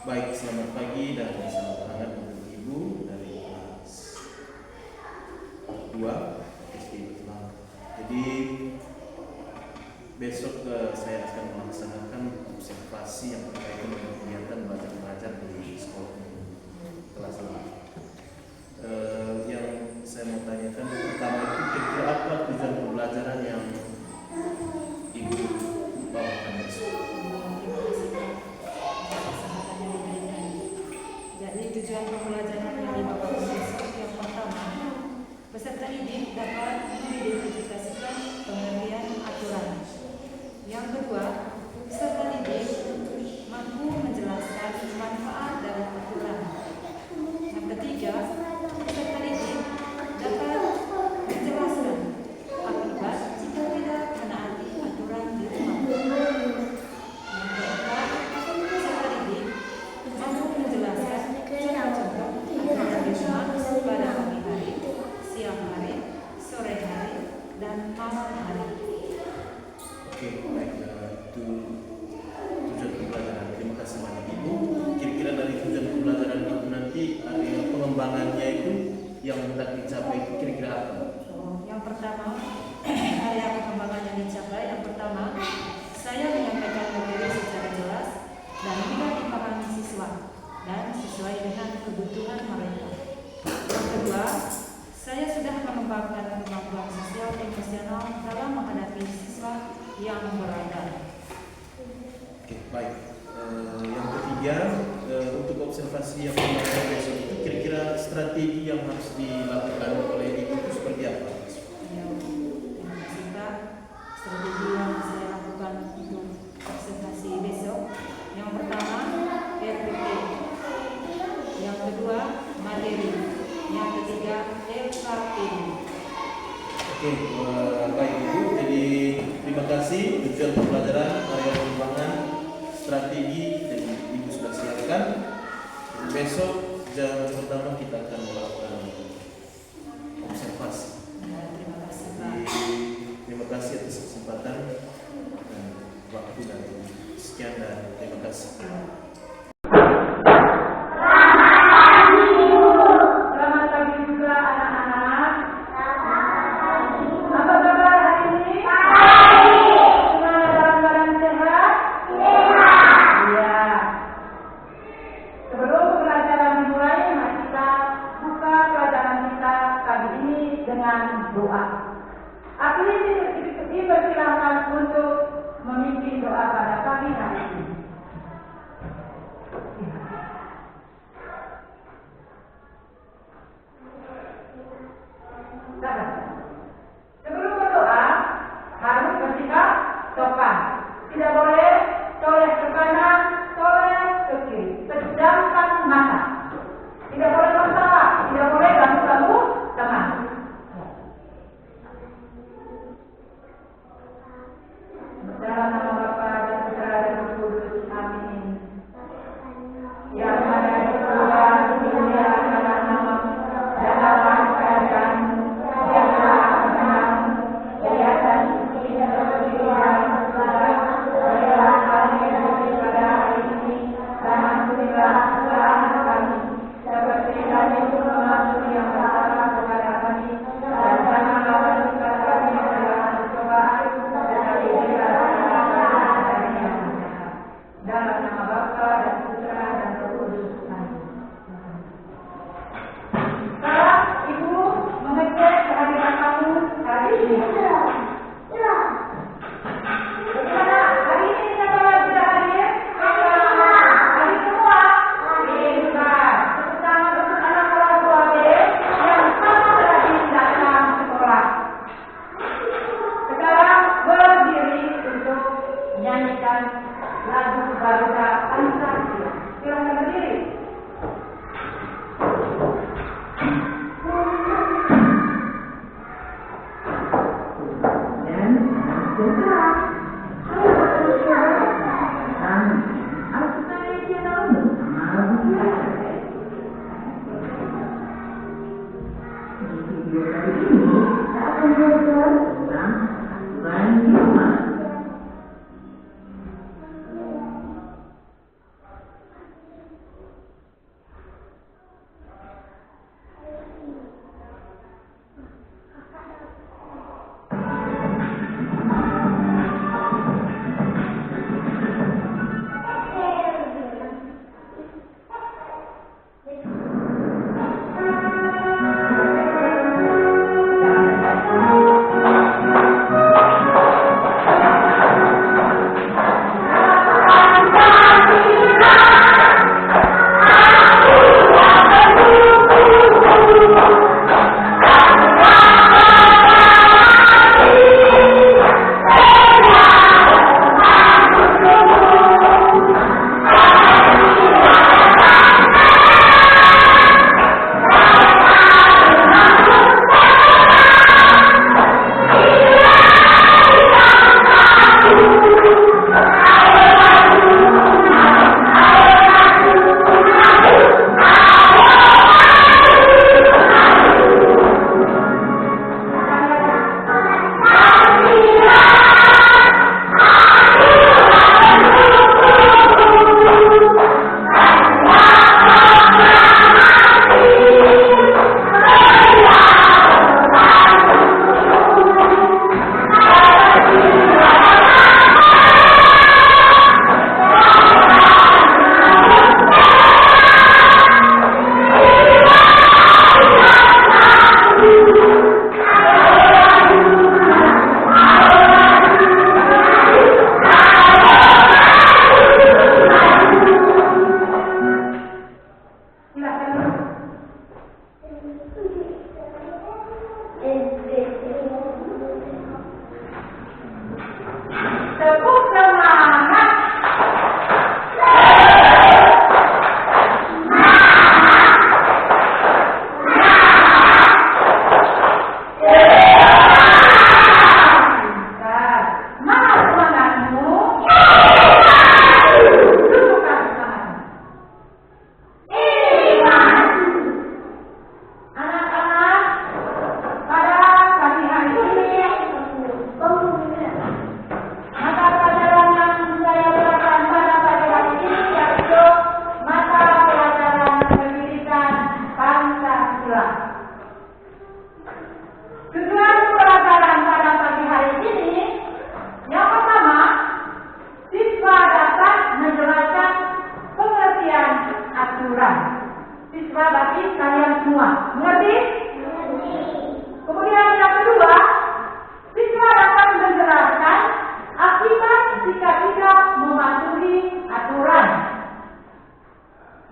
Baik, selamat pagi dan selamat hangat untuk Ibu dari kelas 2 SD Islam. Jadi besok saya akan melaksanakan observasi yang berkaitan dengan kegiatan belajar mengajar di sekolah kelas 2. Yang saya mau tanyakan pertama itu kira-kira apa tujuan pembelajaran yang Ibu bawakan besok? Jadi tujuan pembelajaran yang dibawakan besok yang pertama, peserta didik dapat mengidentifikasikan pengertian aturan. Yang kedua, peserta didik mampu menjelaskan manfaat dari aturan. Yang ketiga, peserta didik dapat menjelaskan akibat jika tidak menaati aturan di rumah. Yang keempat, peserta didik mampu menjelaskan contoh-contoh aturan di rumah pada pagi hari, siang hari, sore hari, dan malam hari. Oke, baik, itu tujuan pembelajaran. Terima kasih banyak Ibu. Kira-kira dari tujuan pembelajaran Ibu nanti area pengembangannya itu yang hendak dicapai itu kira-kira apa? Yang pertama, area pengembangan yang dicapai. Yang pertama, saya menyampaikan materi secara jelas dan mudah dipahami siswa dan sesuai dengan kebutuhan mereka. Yang kedua, saya sudah mengembangkan kemampuan sosial emosional dalam menghadapi siswa yang beragam. Oke, baik. Yang ketiga, untuk observasi yang dilakukan besok itu kira-kira strategi yang harus dilakukan oleh Ibu itu seperti apa? Yang kita strategi yang saya lakukan untuk observasi besok, yang pertama RPT, yang kedua materi, yang ketiga LKPD. Oke, baik Ibu. Jadi terima kasih tujuan pembelajaran, area pengembangan, strategi dan Ibu sudah siapkan. Besok jam pertama kita akan melakukan observasi. Terima kasih Pak. Terima kasih atas kesempatan dan waktu dan sekian dan terima kasih. Selamat pagi juga anak-anak. Apa kabar hari ini? Semua dalam keadaan sehat? Iya. Sebelum pelajaran dimulai, mari kita buka pelajaran kita pagi ini dengan doa. Aku dipersilakan untuk memimpin doa pada pagi hari ini. Sebelum berdoa harus bersikap sopan. Tidak boleh toleh ke kanan, toleh ke kiri. Pejamkan mata. Tidak boleh tertawa, tidak boleh ganggu-ganggu teman. Dalam nama Bapa dan Putra dan Roh Kudus. Amin. Yang ada di surga, dimuliakanlah namamu, datanglah kerajaanmu, biarlah kehendakmu, biarlah bumi seperti di surga. Berilah kami rezeki pada hari ini, dan ampunilah kesalahan kami, seperti kami pun mengampuni yang bersalah kepada kami, dan janganlah masukkan kami ke dalam pencobaan, tetapi berilah kami dari yang jahat. Dalam nama Bapa dan Putra dan Roh Kudus. Amin. Sekarang Ibu mengecek kehadiran kamu hari ini. Bagaimana? Hari ini siapa yang sudah hadir? Hari semua? Pintar. Tepuk tangan untuk anak kelas 2B yang sama tadi datang sekolah. Sekarang berdiri untuk menyanyikan lagu Garuda Pancasila. Silakan berdiri. Dan setelah aku saya tahu bersama di video kali ini kita akan belajar tentang Banyumas.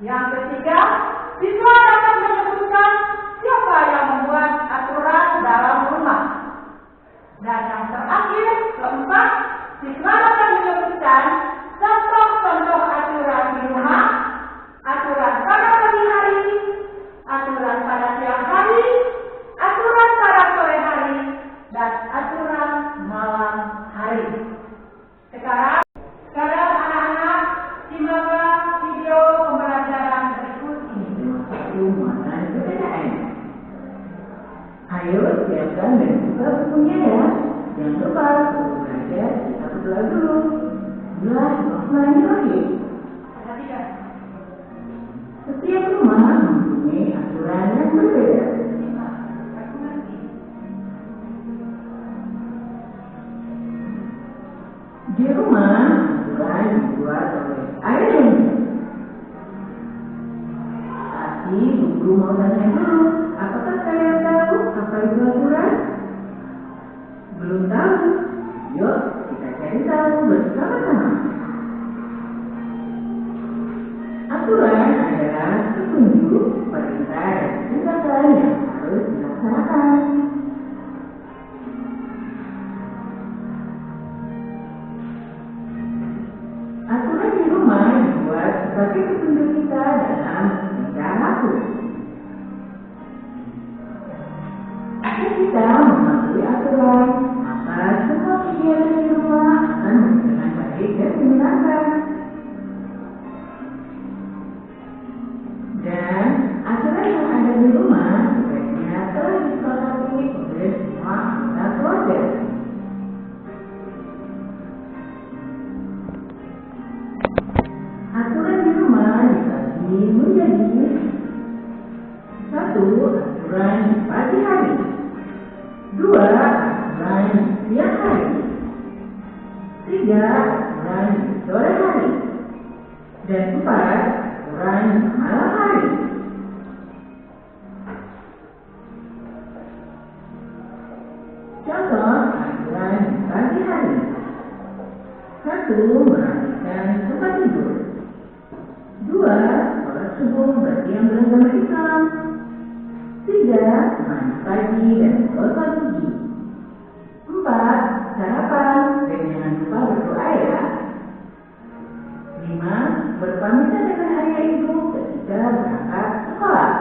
Yang ketiga, siswa dapat menyebutkan siapa yang membuat aturan dalam rumah. Dan yang terakhir, keempat, siswa dapat menyebutkan contoh-contoh aturan di rumah, aturan pada pagi hari, aturan pada siang hari, aturan pada sore hari, dan aturan malam hari. Sekarang anak-anak simaklah video pembelajaran berikut ini. Muatan perbedaan. Ayo siapkan dan buka bukunya ya. Jangan lupa untuk belajar kita berdoa dulu. Belah offline lagi. Perhatikan. Setiap rumah mempunyai aturan yang berbeda. Aku ngerti. Di rumah aturan dibuat oleh ayah dan ibu. Tapi guru mau tanya dulu, apakah kalian tahu apa itu aturan? Belum tahu? Yuk kita cari tahu bersama-sama. Aturan adalah petunjuk, perintah, dan tindakan yang harus dilaksanakan. Aturan di rumah dibuat sebagai petunjuk kita dalam menjaga waktu. Jika kita mematuhi aturan, maka semua kegiatan di rumah akan berjalan baik dan menyenangkan. Dan aturan yang ada di rumah sebaiknya telah disepakati oleh semua anggota keluarga. Aturan di rumah dibagi menjadi 1. Aturan di pagi hari, 2. Aturan di siang hari, 3. Aturan di sore hari, dan 4. Aturan di malam hari. Contoh aturan di pagi hari. 1. Merapikan tempat tidur. 2. Sholat subuh bagi yang beragama Islam. 3. Mandi pagi dan gosok gigi. 4. Sarapan dan jangan lupa berdoa ya. 5. Berpamitan dengan ayah ibu ketika berangkat sekolah.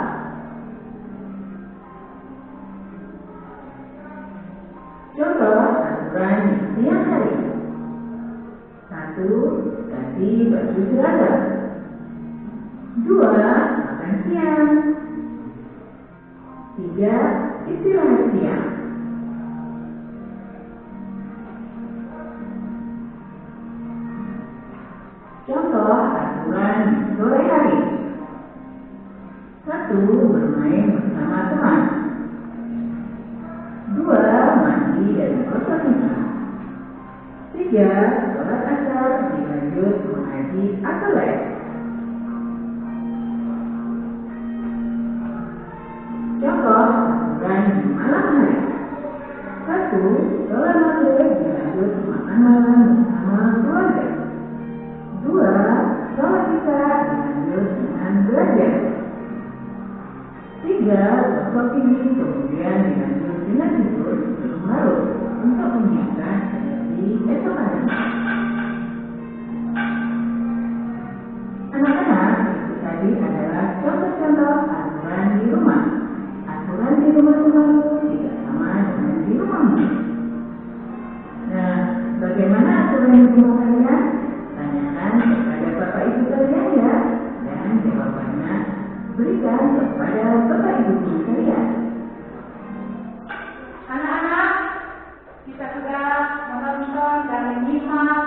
Contoh aturan di siang hari. 1. Ganti baju seragam. 2. Makan siang. 3. Istirahat siang. Contoh aturan di sore hari. 1. Bermain bersama teman. 2. Mandi dan gosok gigi. 3. Sholat asar dilanjut mengaji atau les. Contoh aturan di malam hari. 1. Sholat maghrib dilanjut makan malam bersama keluarga. 2. Sholat isya dilanjut dengan belajar. 3. Gosok gigi kemudian dilanjut dengan tidur sebelum larut untuk menyiapkan energi esok hari. Anak-anak, itu tadi adalah contoh-contoh aturan di rumah. Aturan di rumah selalu tidak sama dengan di rumahmu. Nah, bagaimana aturan di rumah kalian? Tanyakan kepada bapak ibu kalian ya, dan jawabannya berikan kepada bapak ibu kalian. Anak-anak, kita sudah menonton dan menyimak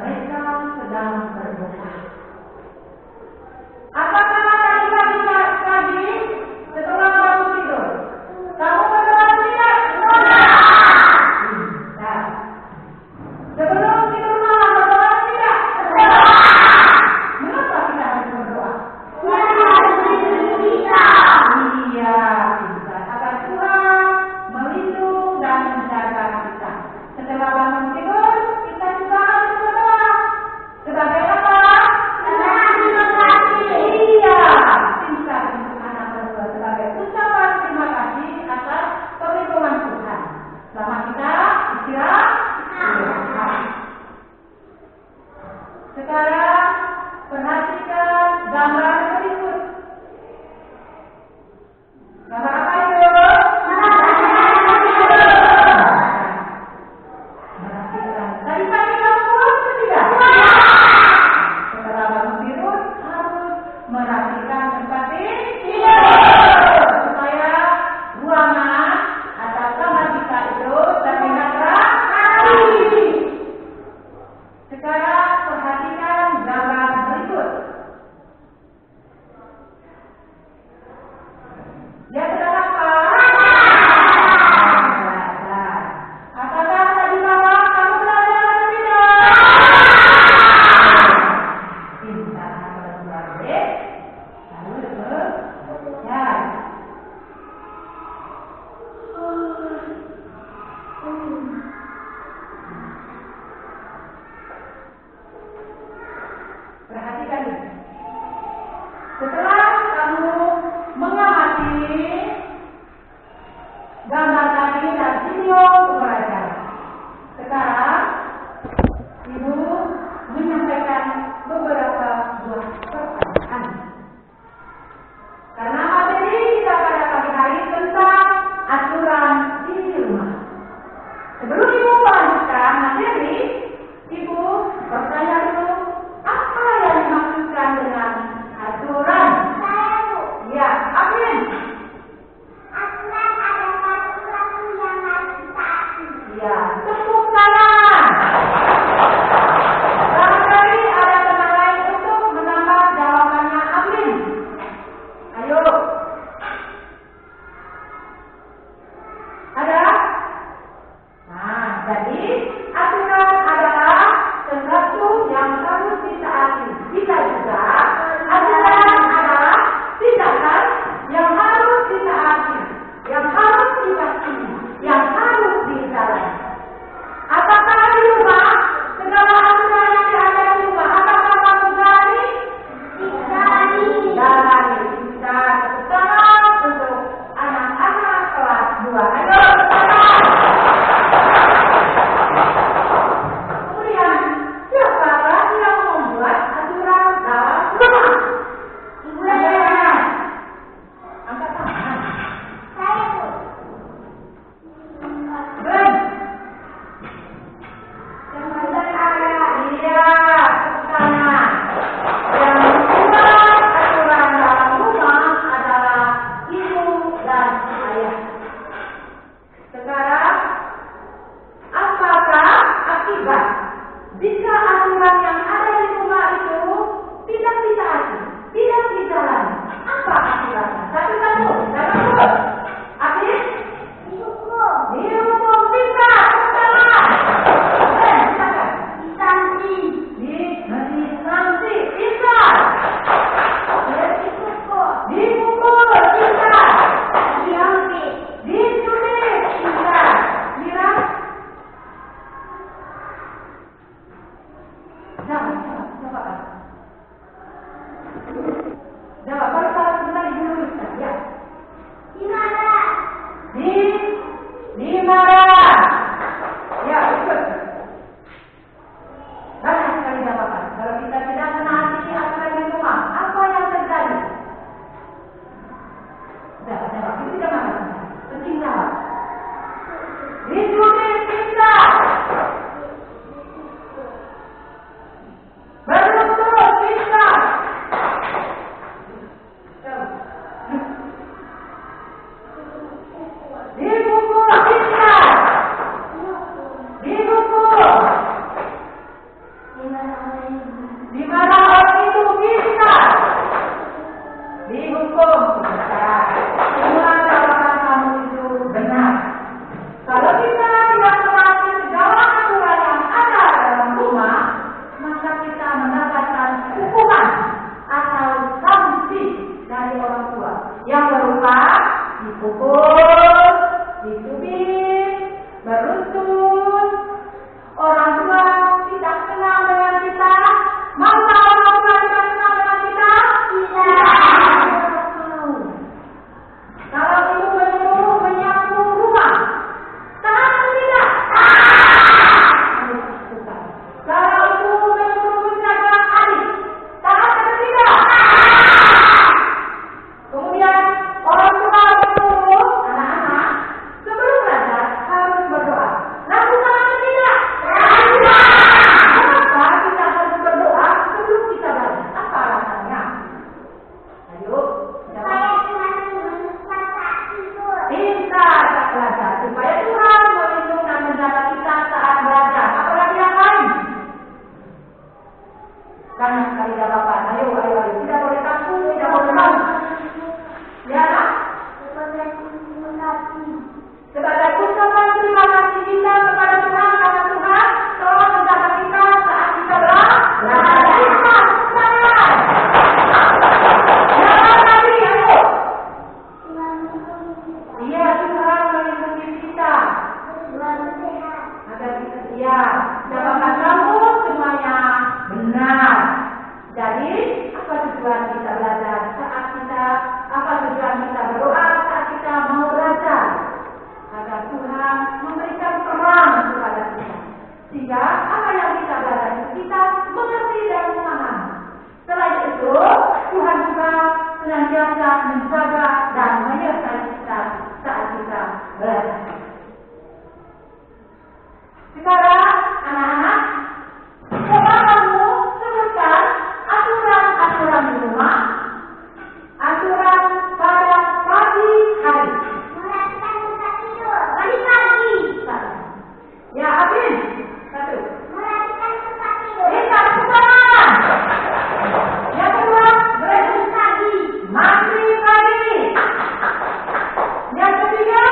mereka sedang berdoa. Apakah tadi pagi setelah kamu tidur, kamu berdoa tidak? Nah, sebelum tidur malam berdoa tidak? Mengapa kita harus berdoa? Iya, pintar. Agar Tuhan melindungi dan menjaga kita. Setelah bangun tidur, kita juga harus berdoa. Sebagai apa? Iya, pintar untuk anak berdua sebagai ucapan terima kasih atas perlindungan Tuhan. Selama kita istirahat. Sekarang perhatikan gambar berikut. Gambar apa itu? Perhatikan. Tadi pagi kamu pulang atau tidak? Setelah bangun tidur harus merhatikan tempat tidur supaya ruangan atau kamar kita itu terlihat rapi. Sekarang perhatikan gambar berikut. Dia sedang apa? Belajar. Apakah tadi malam kamu belajar atau tidak? Pintar adik. Harus belajar. Perhatikan ini. Setelah kamu mengamati gambar tadi dan video pembelajaran, sekarang Ibu menyampaikan beberapa buah pertanyaan. Karena materi kita pada pagi hari tentang aturan di rumah. Sebelum Ibu melanjutkan materi, Ibu bertanya dulu, apa yang dimaksudkan dengan aturan? Ya, Amin. Aturan adalah sesuatu yang harus ditaati. Ya, tepuk tangan. Barangkali ada teman lain untuk menambah jawabannya Amin. Ayo. Ada? Nah, jadi aturan adalah sesuatu yang harus ditaati. Bisa juga aturan adalah tindakan yang harus ditaati, yang harus dipatuhi, yang harus dijalani. Apakah di rumah segala aturan yang ada di rumah apakah kamu jalani? Jalani. Bisa tepuk tangan untuk anak-anak kelas 2. Ayo, tangan. Kemudian, siapakah yang membuat aturan dalam rumah? Ibu ada. Angkat tangan. Saya Bu. Ben. Yang benar ada. Iya, tepuk tangan. Yang membuat aturan dalam rumah adalah ibu dan ayah. Sekarang, apakah akibat jika aturan yang ada di rumah itu tidak ditaati, tidak dijalani? Apa akibatnya? Satu-satu, jangan lupa. Aktif, Dihukum. dihukum bisa, pertama. Ben, silakan. Disanksi. Disanksi, bisa. Dihukum. Dipukul, bisa. Diambil. Diculik, bisa. Mira? Jawab. Jawab, baru salah sebentar Ibu luruskan, ya. Dimarah. Dimarah. Ya, ikut. Banyak sekali jawaban. Kalau kita tidak menaati aturan di rumah, apa yang terjadi? Jawab. Itu tidak masalah. Penting jawab. Diculik, bisa. Berlutut, bisa. Dipukul, bisa. Dimarah orang itu bisa dihukum bisa. Semua kata kamu itu benar. Kalau kita tidak melakukan segala aturan yang ada dalam rumah, maka kita mendapatkan hukuman atau sanksi dari orang tua yang berupa dipukul, dicubit, beruntun. Orang tua tidak senang dengan kita. Masa orang tua tidak senang dengan kita? Tidak. Kalau ibu menyuruh menyapu rumah, taat atau tidak? Bukan. Kalau ibu menyuruh menjaga adik, taat atau tidak? Kemudian orang tua menyuruh anak-anak sebelum belajar harus berdoa. Lakukan atau tidak? Kenapa kita harus berdoa sebelum kita belajar? Apa alasannya? Ayo, bisa tak belajar supaya Tuhan melindungi dan menjaga kita saat belajar. Apalagi yang lain? Banyak sekali jawaban. Ayo. Tidak boleh takut, tidak boleh malu. Ya, sebagai ucapan terima kasih kita kepada Tuhan karena Tuhan telah menjaga kita saat kita belajar. Jangan lagi, ayo. Iya, Tuhan melindungi kita agar kita jawaban kamu semuanya benar. Jadi, apa tujuan kita belajar saat kita, apa tujuan kita berdoa saat kita mau belajar? Agar Tuhan memberikan terang kepada kita, sehingga apa yang kita belajar kita mengerti dan memahami. Selain itu, Tuhan juga senantiasa menjaga dan menyertai kita saat kita belajar. Sekarang, anak-anak, coba kamu sebutkan aturan-aturan di rumah, aturan pada pagi hari. Ya, Abin. Satu. Kita sekarang. Yang kedua, mandi pagi. Yang ketiga,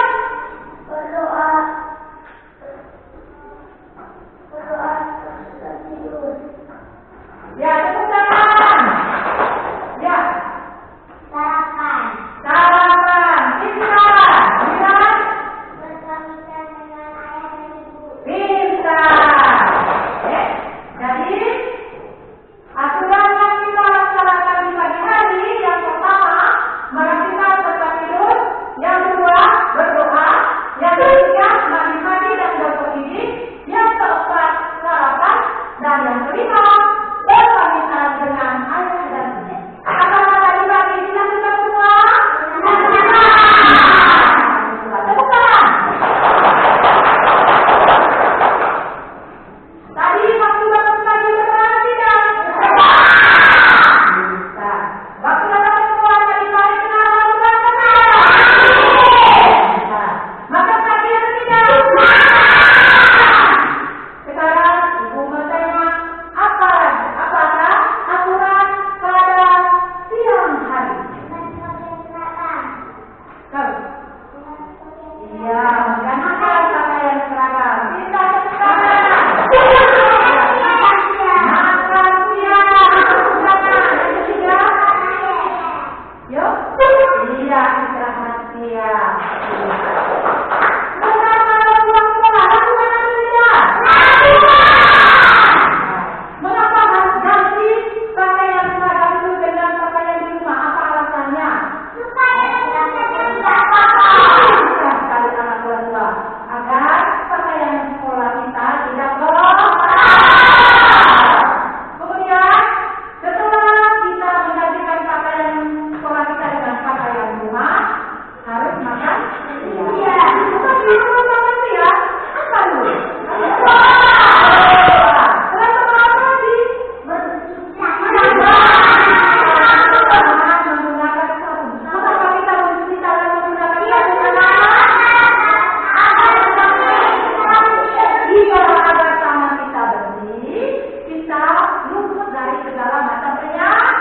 dari segala macam penyakit.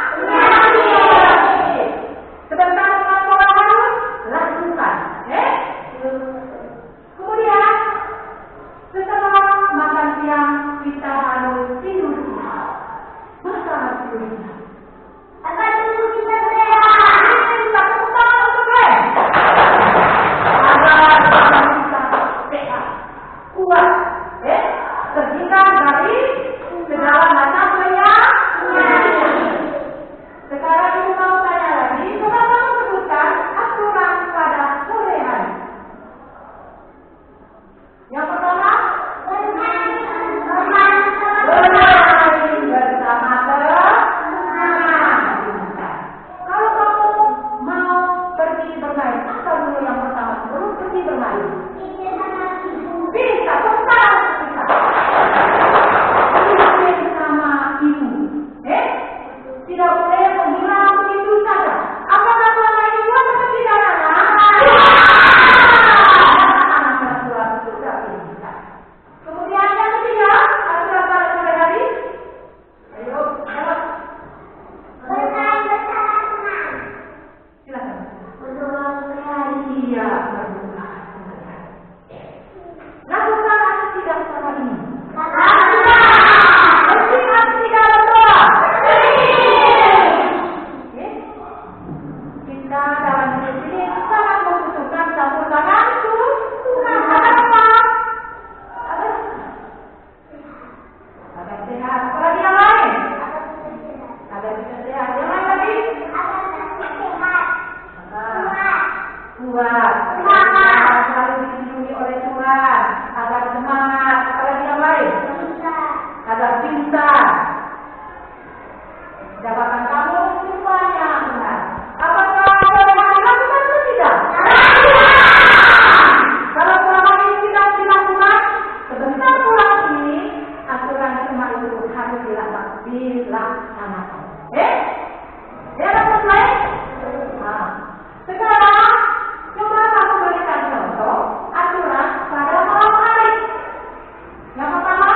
Sebentar pulang sekolah harus lakukan. Kemudian setelah makan siang kita harus tidur siang. Masa harus tidur siang? Agar tubuh kita sehat. Kita bukan untuk lain. Agar tubuh kita sehat, kuat, terhindar dari segala macam penyakit. Sekarang ibu mau tanya lagi, coba kamu sebutkan aturan pada sore hari. Yang pertama, bermain bersama teman. Kalau kamu mau pergi bermain, apa dulu yang pertama sebelum pergi bermain? Bisa, sekarang bisa. Bersama ibu. Tidak boleh menghilang begitu saja. Apakah selama ini Tuhan seperti anak-anak? Anak-anak Tuhan sudah bisa. Kemudian yang ketiga, aturan pada sore hari. Ayo, jawab. Bermain bersama teman. Silakan. Berdoa hari. Iya, berdoa. Lakukan atau tidak secara ini? Penting atau tidak berdoa? Kita dalam hidup ini sangat membutuhkan campur tangan Tuhan. Kenapa? Agar sehat. Apalagi yang lain? Agar kita sehat. Yang lain lagi? Kuat. Selalu dilindungi oleh Tuhan. Agar semangat. Apalagi yang lain? Agar pintar. Jabatan kamu semuanya benar. Apakah sore hari lakukan atau tidak? Kalau selama ini tidak dilakukan, sebentar pulang ini aturan semua itu harus dilaksanakan. Ya dapat lain? Nah, sekarang coba kamu berikan contoh aturan pada malam hari. Yang pertama,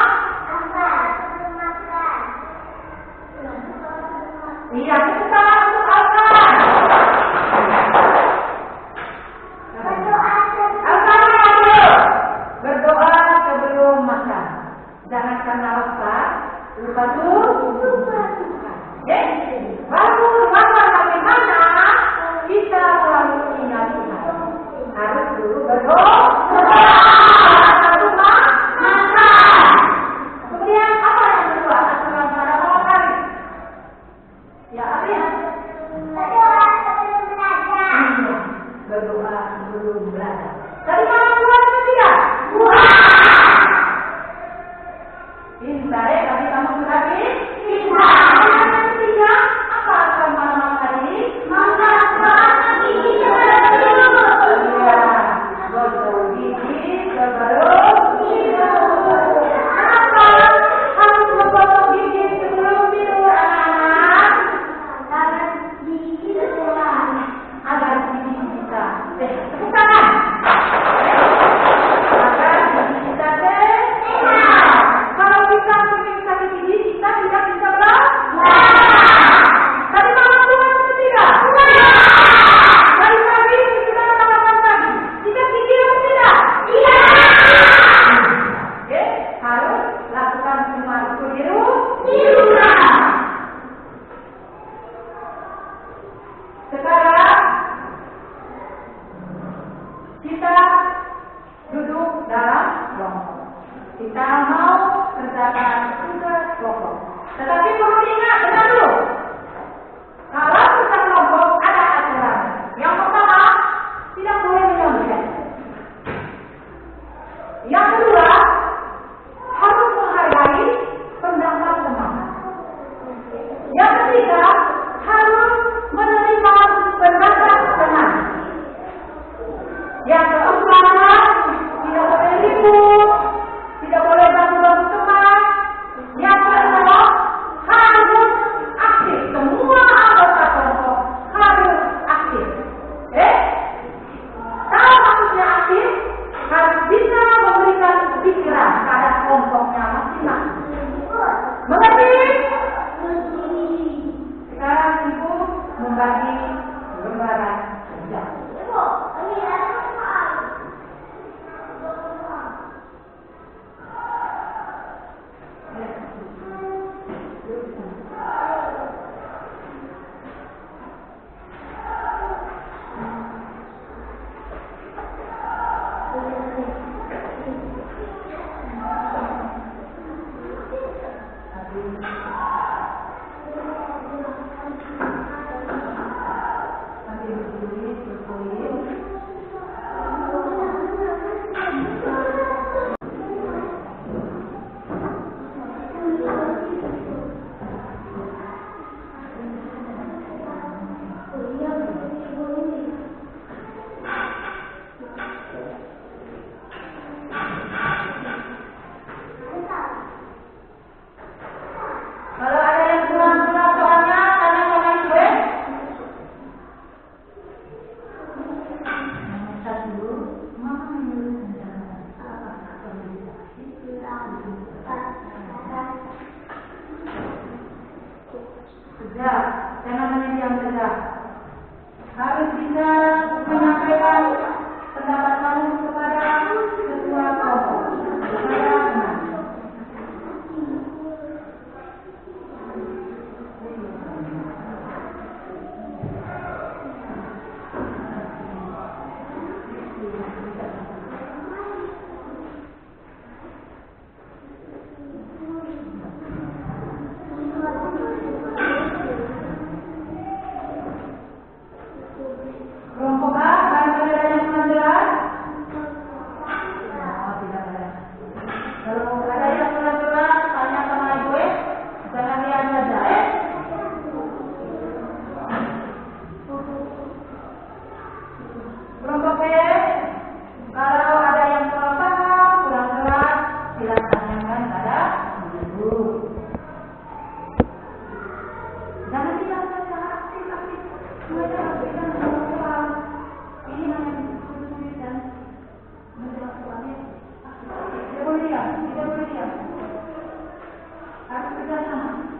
iya, kita untuk alkan. Alkannya dulu. Berdoa sebelum makan. Jangan karena lapar, lupa suka. Baru makan bagaimana kita selalu ingat Tuhan. Harus dulu berdoa. Makan. Kemudian apa yang kedua? Aturan pada malam hari. Ya, Arya. Berdoa sebelum belajar. Iya, berdoa sebelum belajar. Tadi kamu Tuhan atau tidak? Pintar ya, tadi kamu sudah pintar. Sambil berdiri, berpoin. Kalau ada yang kurang-kurang soalnya, tanya sama ibu ya. Tegak, jangan hanya diam tegak. Harus bisa menyampaikan pendapat kamu kepada ketua kelompok, kepada teman. Kelompok A, barangkali ada yang kurang jelas? Oh, tidak ada. Kalau ada yang kurang jelas, tanya sama ibu ya. Jangan lihat saja ya. Kelompok B, kalau ada yang kurang paham, kurang jelas, silakan tanyakan pada ibu. Jangan bilang saja aktif. Mereka berikan soal. Ini hanya diskusi dan menjawab soalnya. Tidak boleh diam. Harus bersama.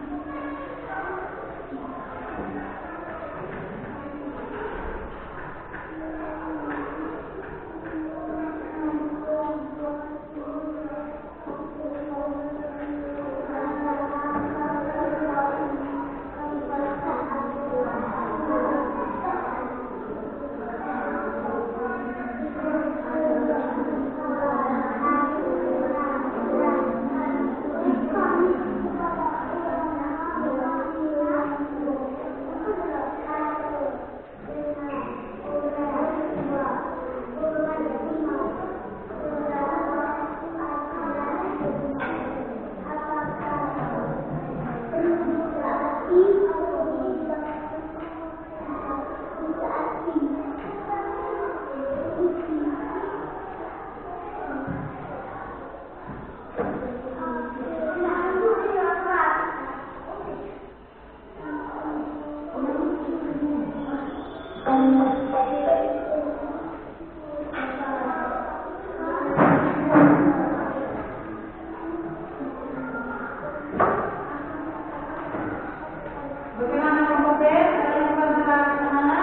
Bagaimana kelompok B? Ada yang kurang jelas kemana?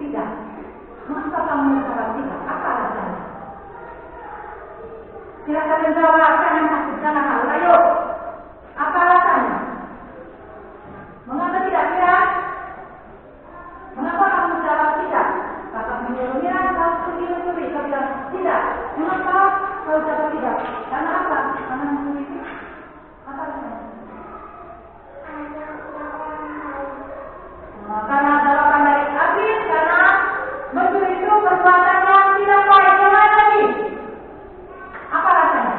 Tidak. Mengapa kamu menjawab tidak? Apa alasannya? Silakan menjawab, yang masuk sana hal. Ayo. Apa alasannya? Mengapa tidak Mira? Mengapa kamu menjawab tidak? Kakak menyuruh Mira, kau pergi mencuri. Kau bilang tidak. Mengapa kau jawab tidak? Karena apa? Karena mencuri. Apa alasannya? Karena jawaban dari Abid, karena mencuri itu perbuatan yang tidak baik. Yang lain lagi. Apa rasanya?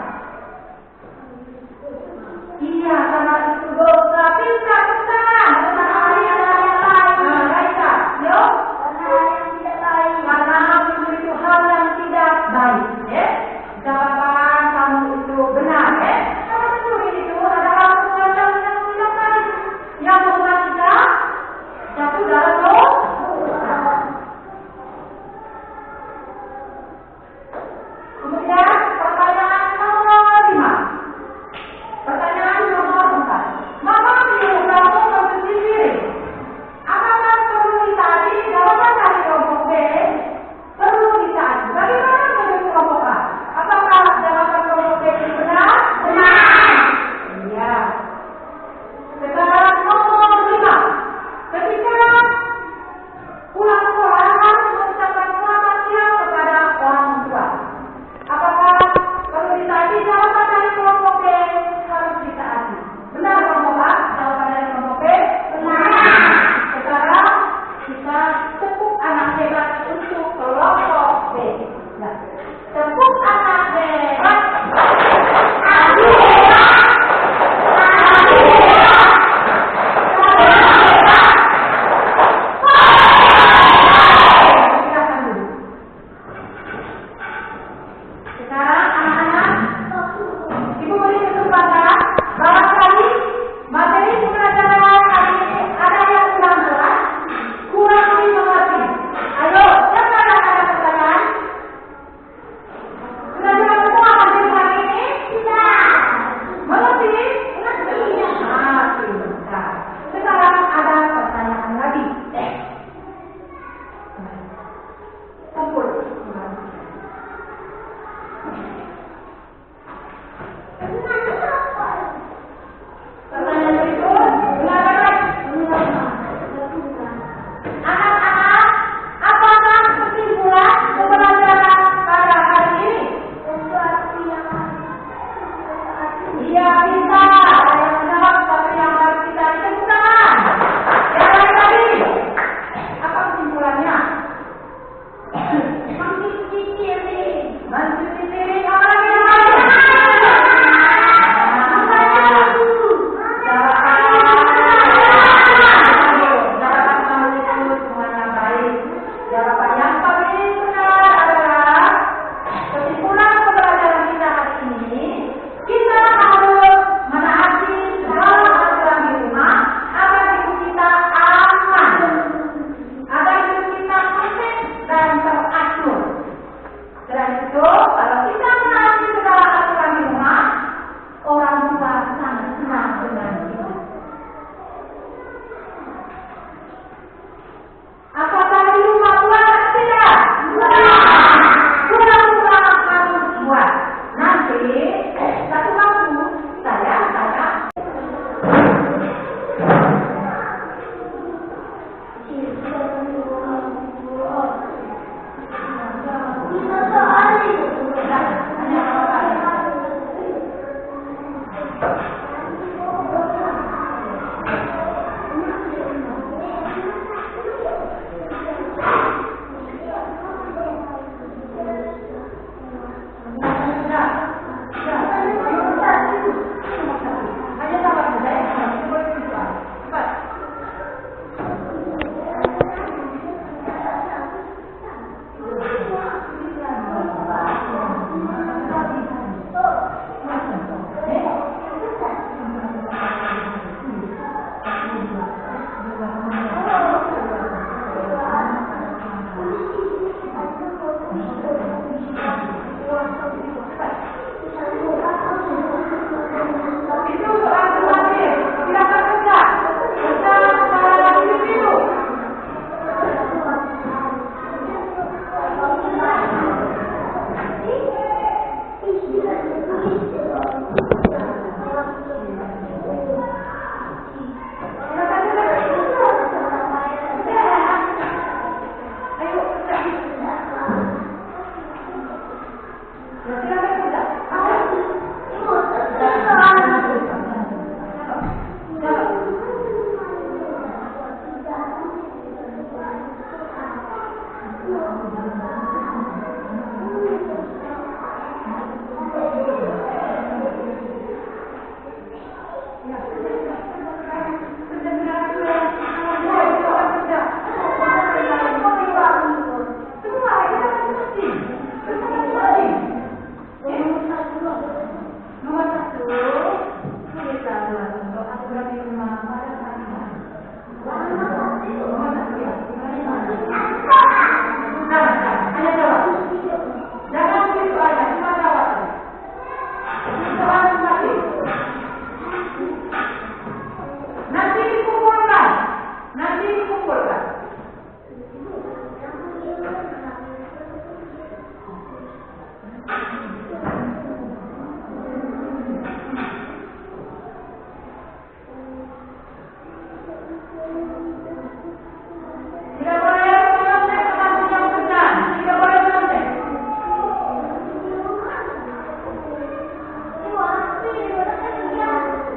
Tidak boleh menonton teman yang benar. Tidak boleh menonton.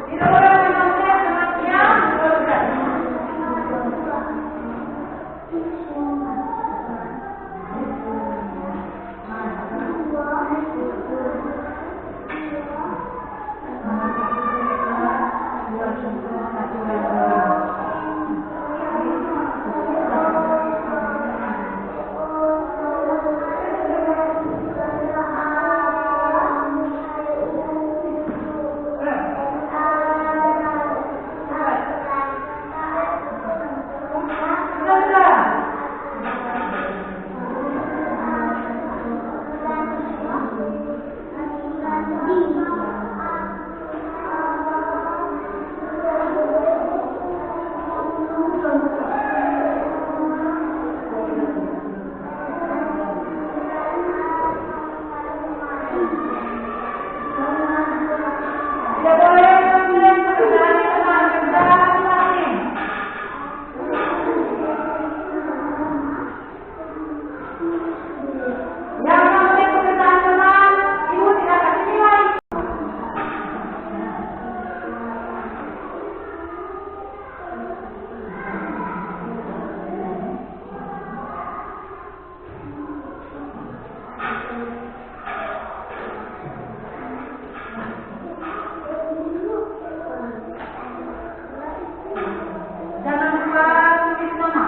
Tidak boleh menonton teman yang benar. Tidak boleh menonton pekerjaan teman kerja lain. Yang menonton pekerjaan teman, ibu tidak kasih nilai. Jangan lupa tulis nama.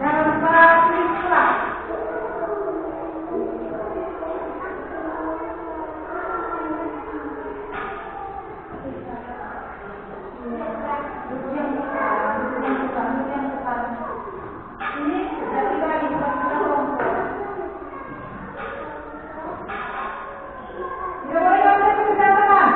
Jangan lupa tulis surat. Ini sudah tiba di tempat kelompok. Tidak boleh menonton pekerjaan teman.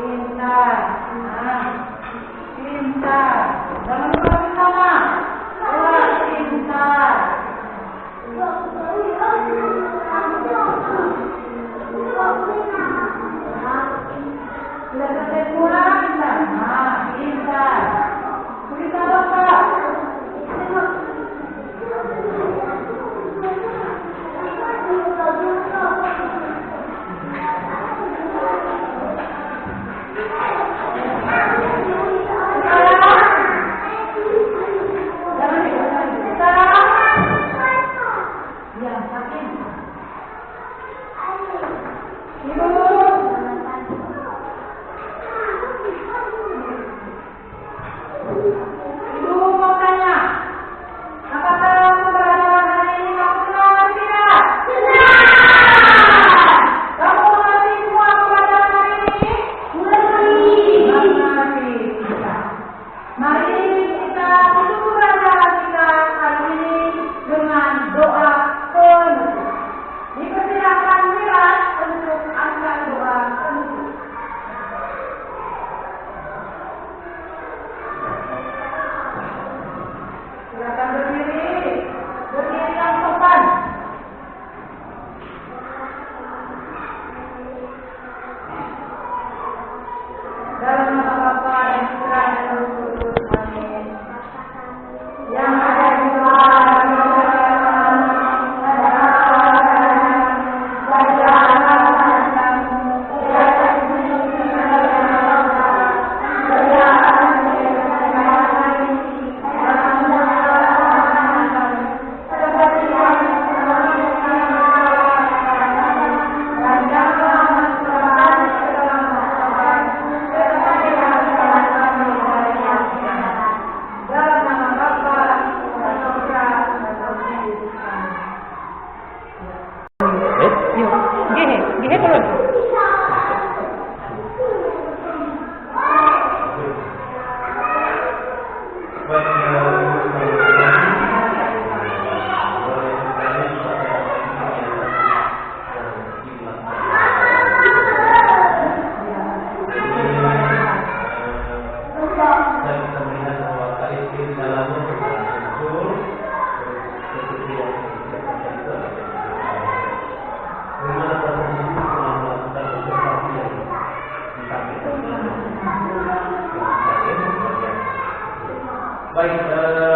Pintar. Nah, pintar. Jangan lupa bersama. Dua, pintar. Sudah selesai semua, pintar. Nah, pintar. Tulisan Bapak. Dalam nama Bapa dan Putra dan Roh Kudus. Amin. Yang ada di luar Baik,